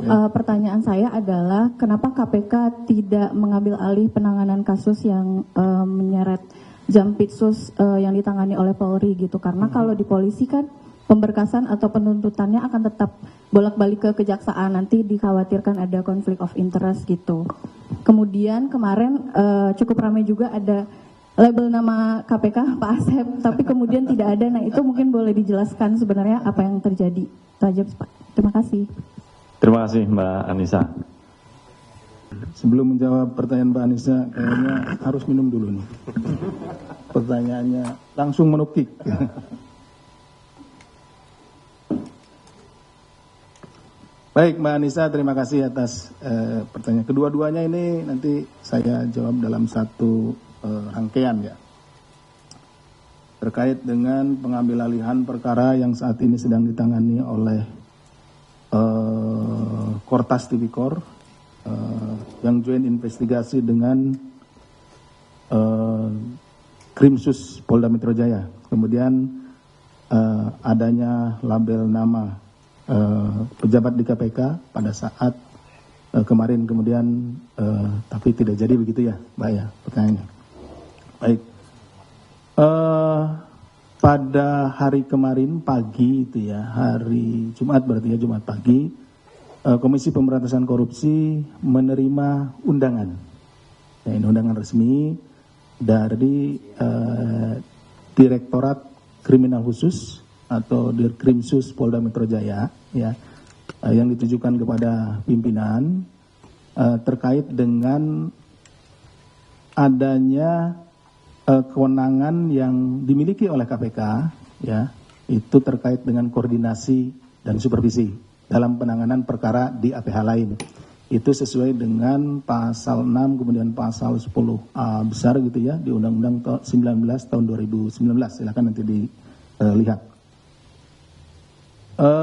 Pertanyaan saya adalah kenapa KPK tidak mengambil alih penanganan kasus yang menyeret Jampitsus yang ditangani oleh Polri gitu? Karena kalau di polisi kan pemberkasan atau penuntutannya akan tetap bolak-balik ke kejaksaan, nanti dikhawatirkan ada konflik of interest gitu. Kemudian kemarin cukup ramai juga ada label nama KPK Pak Asep, tapi kemudian tidak ada. Nah itu mungkin boleh dijelaskan sebenarnya apa yang terjadi. Itu aja Pak. Terima kasih. Terima kasih Mbak Anissa. Sebelum menjawab pertanyaan Mbak Anissa, kayaknya harus minum dulu nih. Pertanyaannya langsung menukik. Baik Mbak Anissa, terima kasih atas pertanyaan. Kedua-duanya ini nanti saya jawab dalam satu rangkaian ya. Terkait dengan pengambil alihan perkara yang saat ini sedang ditangani oleh Kortas Tipikor yang joint investigasi dengan Krimsus Polda Metro Jaya. Kemudian adanya label nama pejabat di KPK pada saat kemarin, kemudian tapi tidak jadi begitu ya Mbak ya pertanyaannya. Baik, pada hari kemarin pagi itu ya, hari Jumat berarti ya, Jumat pagi, Komisi Pemberantasan Korupsi menerima undangan, ya, ini undangan resmi dari Direktorat Kriminal Khusus atau Dirkrimsus Polda Metro Jaya, ya, yang ditujukan kepada pimpinan terkait dengan adanya kewenangan yang dimiliki oleh KPK, ya, itu terkait dengan koordinasi dan supervisi dalam penanganan perkara di APH lain. Itu sesuai dengan pasal 6 kemudian pasal 10A besar gitu ya di Undang-Undang 19 tahun 2019. Silakan nanti dilihat.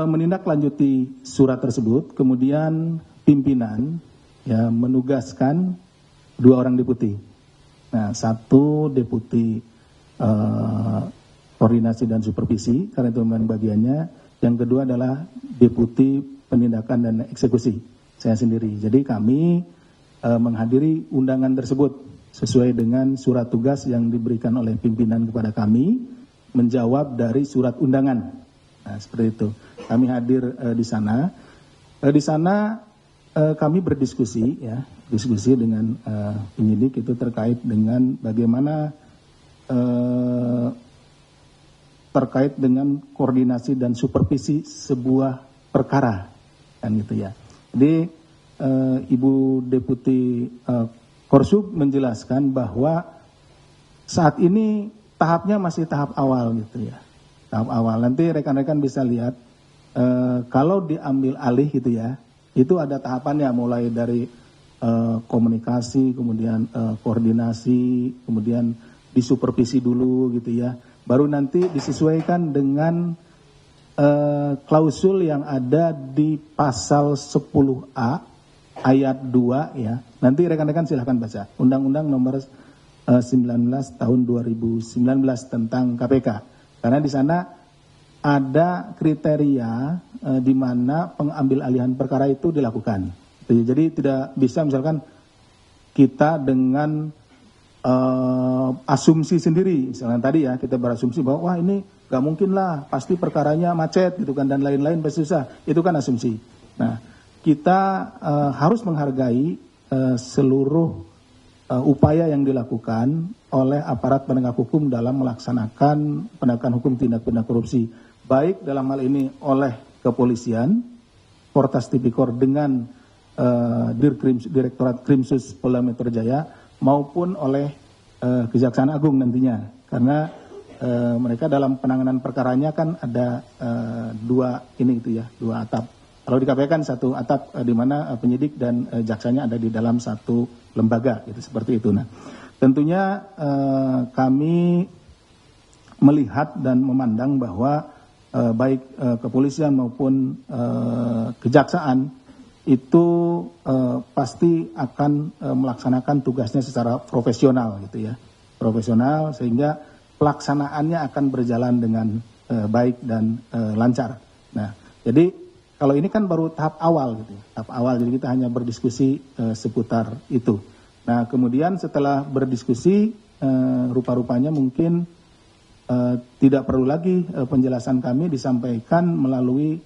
Menindaklanjuti surat tersebut, kemudian pimpinan ya menugaskan 2 orang deputi. Nah, 1 deputi koordinasi dan supervisi karena itu memang bagiannya. Yang kedua adalah deputi penindakan dan eksekusi, saya sendiri. Jadi kami menghadiri undangan tersebut sesuai dengan surat tugas yang diberikan oleh pimpinan kepada kami, menjawab dari surat undangan. Nah, seperti itu. Kami hadir di sana. Di sana kami berdiskusi, ya, diskusi dengan penyidik itu terkait dengan bagaimana terkait dengan koordinasi dan supervisi sebuah perkara, kan gitu ya. Jadi Ibu Deputi Korsub menjelaskan bahwa saat ini tahapnya masih tahap awal gitu ya, tahap awal. Nanti rekan-rekan bisa lihat kalau diambil alih gitu ya, itu ada tahapannya mulai dari komunikasi, kemudian koordinasi, kemudian disupervisi dulu gitu ya. Baru nanti disesuaikan dengan klausul yang ada di pasal 10A ayat 2 ya. Nanti rekan-rekan silahkan baca. Undang-Undang nomor 19 tahun 2019 tentang KPK. Karena di sana ada kriteria di mana pengambil alihan perkara itu dilakukan. Jadi tidak bisa misalkan kita dengan asumsi sendiri, misalnya tadi ya kita berasumsi bahwa wah ini gak mungkin lah, pasti perkaranya macet gitu kan dan lain-lain pasti susah. Itu kan asumsi. Nah, kita harus menghargai seluruh upaya yang dilakukan oleh aparat penegak hukum dalam melaksanakan penegakan hukum tindak pidana korupsi, baik dalam hal ini oleh kepolisian, Kortas Tipikor dengan Direktorat Krimsus Polda Metro Jaya maupun oleh Kejaksaan Agung nantinya, karena mereka dalam penanganan perkaranya kan ada 2 ini gitu ya, 2 atap. Kalau di KPK kan 1 atap di mana penyidik dan jaksanya ada di dalam 1 lembaga gitu, seperti itu. Nah, tentunya kami melihat dan memandang bahwa baik kepolisian maupun kejaksaan itu pasti akan melaksanakan tugasnya secara profesional gitu ya, profesional, sehingga pelaksanaannya akan berjalan dengan baik dan lancar. Nah, jadi Kalau ini kan baru tahap awal gitu, tahap awal. Jadi kita hanya berdiskusi seputar itu. Nah, kemudian setelah berdiskusi, rupa-rupanya mungkin tidak perlu lagi penjelasan kami disampaikan melalui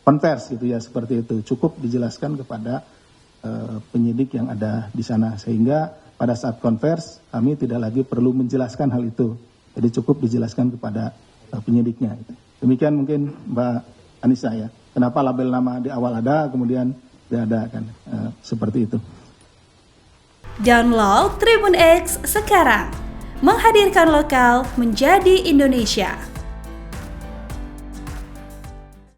konvers gitu ya, seperti itu. Cukup dijelaskan kepada penyidik yang ada di sana, sehingga pada saat konvers kami tidak lagi perlu menjelaskan hal itu. Jadi cukup dijelaskan kepada penyidiknya. Demikian mungkin Mbak Anissa ya. Kenapa label nama di awal ada, kemudian tidak ada kan, seperti itu. Download Tribun X sekarang, menghadirkan lokal menjadi Indonesia.